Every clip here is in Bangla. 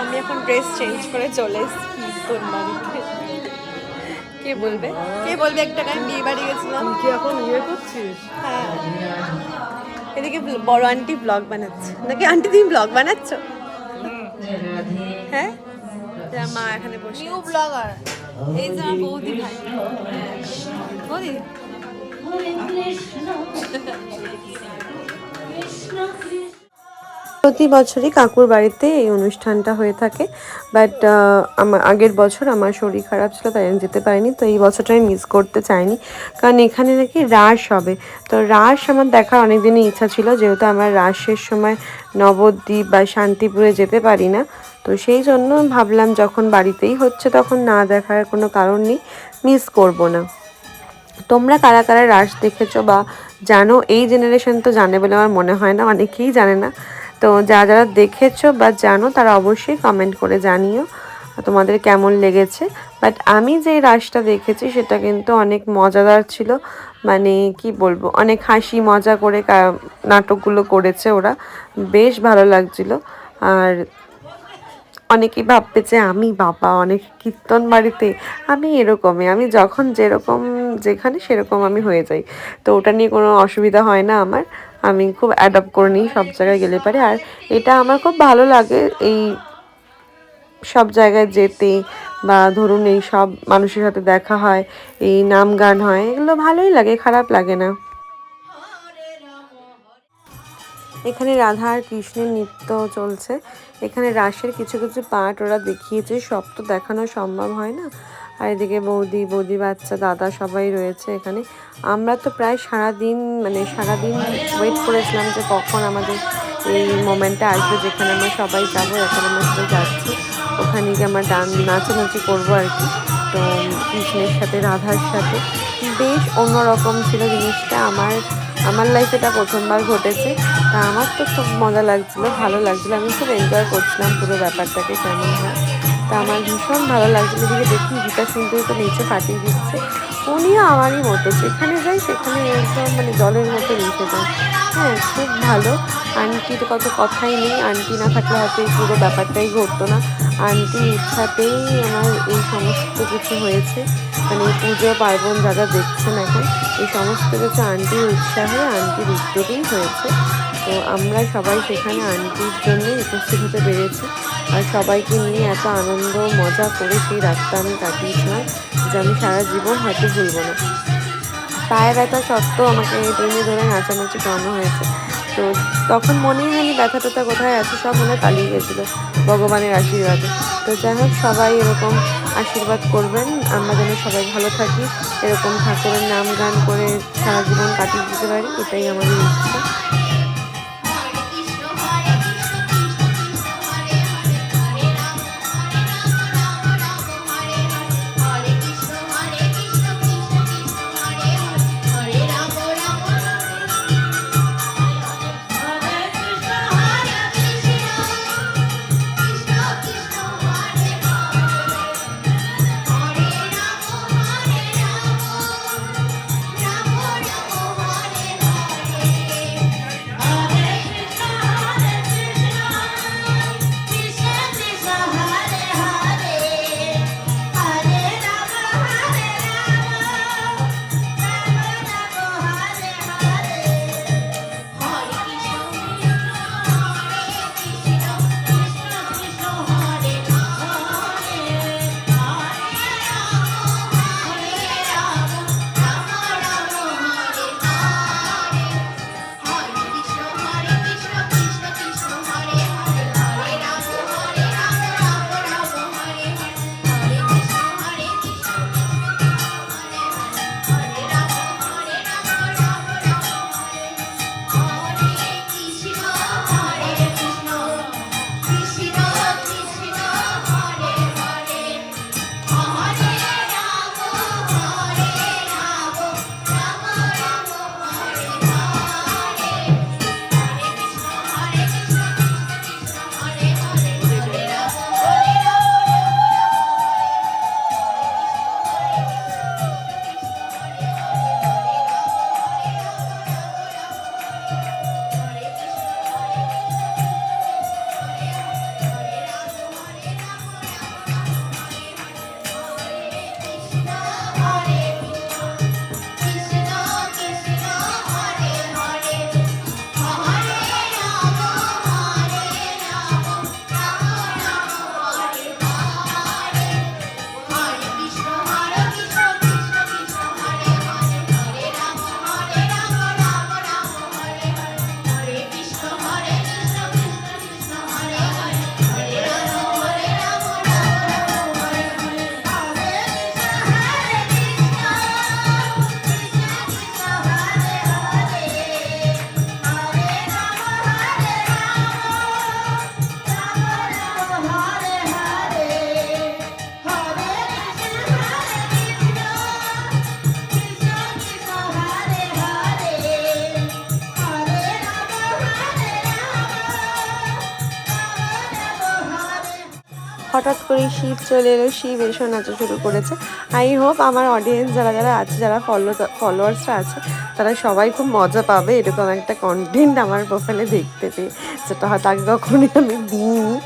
আমি এখন ড্রেস চেঞ্জ করে চলে এসেছি তোর বাড়িতে। কে বলবে একটা আমি বিয়ে বাড়ি গেছিলাম। কি এখন ইয়ে করছিস? হ্যাঁ, এদিকে বড় আন্টি ব্লগ বানাচ্ছে নাকি? আন্টি তুমি ব্লগ বানাচ্ছ? হ্যাঁ, মা এখানে বসে নিউ ব্লগার। এই যে আমার বৌদি ভাই, বৌদি প্রতি বছরই কাকুর বাড়িতে এই অনুষ্ঠানটা হয়ে থাকে। বাট আমার আগের বছর আমার শরীর খারাপ ছিল, তাই আমি যেতে পারিনি। তো এই বছরটা আমি মিস করতে চাইনি, কারণ এখানে নাকি রাস হবে। তো রাস আমার দেখার অনেক দিনই ইচ্ছা ছিল, যেহেতু আমার রাসের সময় নবদ্বীপ বা শান্তিপুরে যেতে পারি না। তো সেই জন্য ভাবলাম যখন বাড়িতেই হচ্ছে তখন না দেখার কোনো কারণ নেই, মিস করব না। তোমরা কারা কারা রাস দেখেছো বা জানো? এই জেনারেশন তো জানে বলে আমার মনে হয় না, অনেকেই জানে না। তো যারা দেখেছো বা জানো তারা অবশ্যই কমেন্ট করে জানিও তোমাদের কেমন লেগেছে। বাট আমি যে রাসটা দেখেছি সেটা কিন্তু অনেক মজাদার ছিল। মানে কি বলবো, অনেক হাসি মজা করে নাটকগুলো করেছে ওরা, বেশ ভালো লাগছিল। আর অনেকেই ভাববে যে আমি বাবা অনেক কীর্তন বাড়িতে, আমি এরকমই, আমি যখন যেরকম যেখানে সেরকম আমি হয়ে যাই। তো ওটা নিয়ে কোনো অসুবিধা হয় না আমার, আমি খুব অ্যাডপ্ট করে নিই সব জায়গায় গেলে পারে। আর এটা আমার খুব ভালো লাগে এই সব জায়গায় যেতে, বা ধরুন এই সব মানুষের সাথে দেখা হয়, এই নাম গান হয়, এগুলো ভালোই লাগে, খারাপ লাগে না। এখানে রাধা আর কৃষ্ণের নৃত্য চলছে। এখানে রাসের কিছু কিছু পার্ট ওরা দেখিয়েছে, সব তো দেখানো সম্ভব হয় না। আর এদিকে বৌদি বাচ্চা দাদা সবাই রয়েছে এখানে। আমরা তো প্রায় সারাদিন ওয়েট করেছিলাম যে কখন আমাদের এই মোমেন্টটা আসবে যেখানে আমরা সবাই যাবো। এখন আমরা সবাই যাচ্ছি, ওখানে গিয়ে আমরা নাচানাচি করবো আর কি। তো কৃষ্ণের সাথে রাধার সাথে বেশ অন্যরকম ছিল জিনিসটা। আমার লাইফে এটা প্রথমবার ঘটেছে। তা আমার তো খুব মজা লাগছিলো, ভালো লাগছিলো, আমি খুব এনজয় করছিলাম পুরো ব্যাপারটাকে কেমন হয়। তা আমার ভীষণ ভালো লাগছিলো। এদিকে দেখি গীতা শুনতে তো নিচে ফাটিয়ে দিচ্ছে। উনিও আমারই মতো, যেখানে যাই সেখানে একদম জলের মতো মিশে যায়। হ্যাঁ, খুব ভালো। আন্টির কত কথাই নেই, আন্টি না থাকলে হয়তো এই পুরো ব্যাপারটাই ঘটতো না। আন্টির ইচ্ছাতেই আমার এই সমস্ত কিছু হয়েছে। এই পুজো পার্বণ যা যা দেখছেন এখন, এই সমস্ত কিছু আন্টির উৎসাহে, আন্টির উদ্যোগেই হয়েছে। তো আমরা সবাই সেখানে আন্টির জন্যই উপস্থিত হতে পেরেছি। আর সবাইকে নিয়ে এত আনন্দ মজা করে সেই রাতটা আমি কাটিয়েছিলাম যে আমি সারা জীবন হয়তো ভুলব না। পায়ে ব্যথা সত্ত্বেও আমাকে টেনে ধরে নাচানাচি করানো হয়েছে। তো তখন মনেই হয়নি ব্যথা ট্যাথা কোথায় আছে, সব মনে পালিয়ে গেছিলো ভগবানের আশীর্বাদে। তো যাই হোক, সবাই এরকম আশীর্বাদ করবেন আমরা যেন সবাই ভালো থাকি, এরকম ঠাকুরের নাম গান করে সারা জীবন কাটিয়ে দিতে পারি, এটাই আমাদের ইচ্ছা। হঠাৎ করে শিব চলে এলো, শিব এসে নাচা শুরু করেছে। আই হোপ আমার অডিয়েন্স যারা যারা আছে, যারা ফলোয়ার্সরা আছে, তারা সবাই খুব মজা পাবে এরকম একটা কন্টেন্ট আমার প্রোফাইলে দেখতে পেয়ে, যেটা হয়তো আগে কখনোই আমি দিইনি।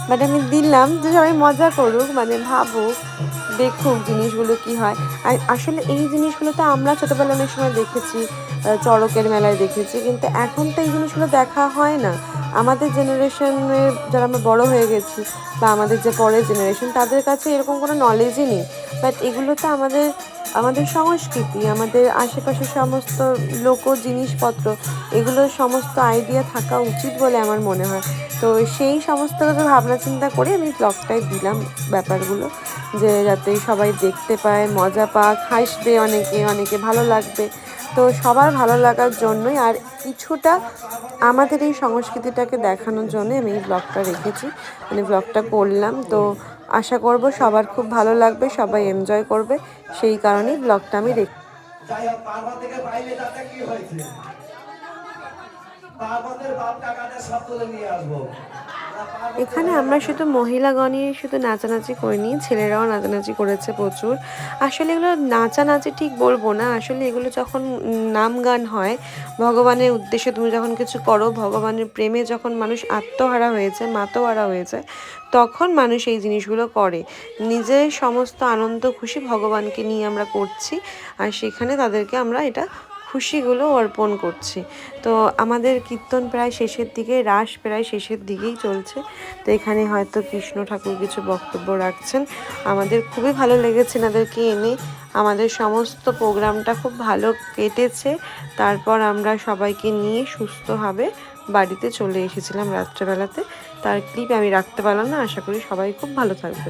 বাট আমি দিলাম যে সবাই মজা করুক, মানে ভাবুক, দেখুক জিনিসগুলো কি হয়। আর আসলে এই জিনিসগুলো তো আমরা ছোটোবেলা অনেক সময় দেখেছি, চড়কের মেলায় দেখেছি, কিন্তু এখন তো এই জিনিসগুলো দেখা হয় না। আমাদের জেনারেশনে যারা আমরা বড় হয়ে গেছি, বা আমাদের যে পরের জেনারেশন, তাদের কাছে এরকম কোনো নলেজই নেই। বাট এগুলো তো আমাদের আমাদের সংস্কৃতি, আমাদের আশেপাশের সমস্ত লোক জিনিসপত্র, এগুলোর সমস্ত আইডিয়া থাকা উচিত বলে আমার মনে হয়। তো সেই সমস্ত কিছু ভাবনা চিন্তা করে আমি ব্লগটায় দিলাম ব্যাপারগুলো, যে যাতে সবাই দেখতে পায়, মজা পাক, হাসবে, অনেকে অনেকে ভালো লাগবে। তো সবার ভালো লাগার জন্যই আর কিছুটা আমাদের এই সংস্কৃতিটাকে দেখানোর জন্য আমি এই ব্লগটা রেখেছি, মানে ব্লগটা করলাম। তো আশা করব সবার খুব ভালো লাগবে, সবাই এনজয় করবে, সেই কারণেই ব্লগটা আমি রেখে। যাই হোক, পার্বতীকে পাইলে তাতে কি হয়েছে? পার্বতীর বাপ কাকাদের সব তুলে নিয়ে আসবো। এখানে আমরা শুধু মহিলাগণই শুধু নাচানাচি করিনি, ছেলেরাও নাচানাচি করেছে প্রচুর। আসলে এগুলো নাচানাচি ঠিক বলবো না, আসলে এগুলো যখন নাম গান হয়, ভগবানের উদ্দেশ্যে তুমি যখন কিছু করো, ভগবানের প্রেমে যখন মানুষ আত্মহারা হয়েছে, মাতোহারা হয়েছে, তখন মানুষ এই জিনিসগুলো করে। নিজের সমস্ত আনন্দ খুশি ভগবানকে নিয়ে আমরা করছি, আর সেখানে তাদেরকে আমরা এটা খুশিগুলো অর্পণ করছি। তো আমাদের কীর্তন প্রায় শেষের দিকে, রাস প্রায় শেষের দিকেই চলছে। তো এখানে হয়তো কৃষ্ণ ঠাকুর কিছু বক্তব্য রাখছেন। আমাদের খুবই ভালো লেগেছে এনাদেরকে এনে, আমাদের সমস্ত প্রোগ্রামটা খুব ভালো কেটেছে। তারপর আমরা সবাইকে নিয়ে সুস্থভাবে বাড়িতে চলে এসেছিলাম রাত্রেবেলাতে। তার ক্লিপ আমি রাখতে পারলাম না, আশা করি সবাই খুব ভালো থাকবে।